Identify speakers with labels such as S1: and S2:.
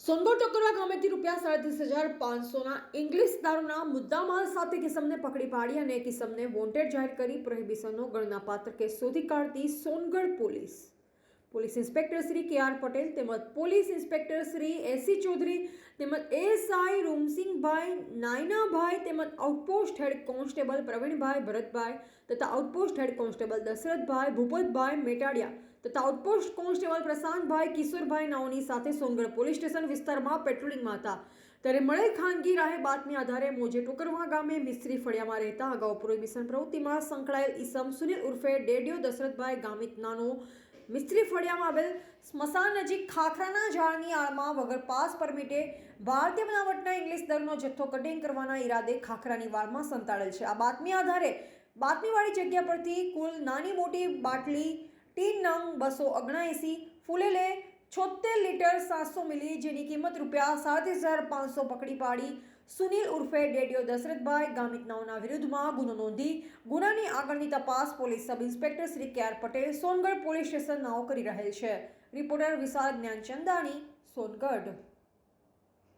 S1: Songadh Tokarva ગામેથી ₹37,500 English દારૂના મુદ્દામાલ સાથે કિસમને પકડી પાડી અને કિસમને વોન્ટેડ જાહેર કરી પ્રોહિબિશનનો ગણનાપાત્ર કેસ શોધી કાઢતી Songadh police inspector Shri K R. Patel તેમજ police inspector Shri A C Chaudhary તેમજ એએસઆઈ રૂમસિંગભાઈ નાયનાભાઈ તેમજ outpost head constable Pravinbhai Bharatbhai તથા outpost head constable Dashrathbhai Bhupatbhai Metadiya તથા આઉટપોસ્ટ કોન્સ્ટેબલ પ્રશાંતભાઈ કિશોરભાઈ નાઓની સાથે સોનગઢ પોલીસ સ્ટેશન વિસ્તારમાં પેટ્રોલિંગમાં હતા ત્યારે મળેલ ખાનગી રાહે બાતમી આધારે મોજે ટોકરવા ગામે મિસ્ત્રી ફળિયામાં રહેતા અગાઉ પ્રોહિબિશન પ્રવૃત્તિમાં સંકળાયેલ ઈસમ સુનિલ ઉર્ફે ડેડિયો દશરથભાઈ ગામિત નાનો મિસ્ત્રી ફળિયામાં આવેલ સ્મશાન નજીક ખાખરાના ઝાડની આળમાં વગર પાસ પરમિટે ભારતીય બનાવટના ઇંગ્લિશ દારૂનો જથ્થો કટિંગ કરવાના ઈરાદે ખાખરાની વાળમાં સંતાડેલ છે। આ બાતમી આધારે બાતમીવાળી જગ્યા પરથી કુલ નાની મોટી બાટલી ટીન નંગ 279 ફૂલેલે 76 લીટર 700 મિલી જેની કિંમત ₹37,500 પકડી પાડી સુનિલ ઉર્ફે ડેડિયો દશરથભાઈ ગામિતનાઓના વિરુદ્ધમાં ગુનો નોંધી ગુનાની આગળની તપાસ police sub inspector Shri K R. Patel Songadh police station નાઓ કરી રહેલ છે। રિપોર્ટર વિશાલ જ્ઞાનચંદાની, સોનગઢ।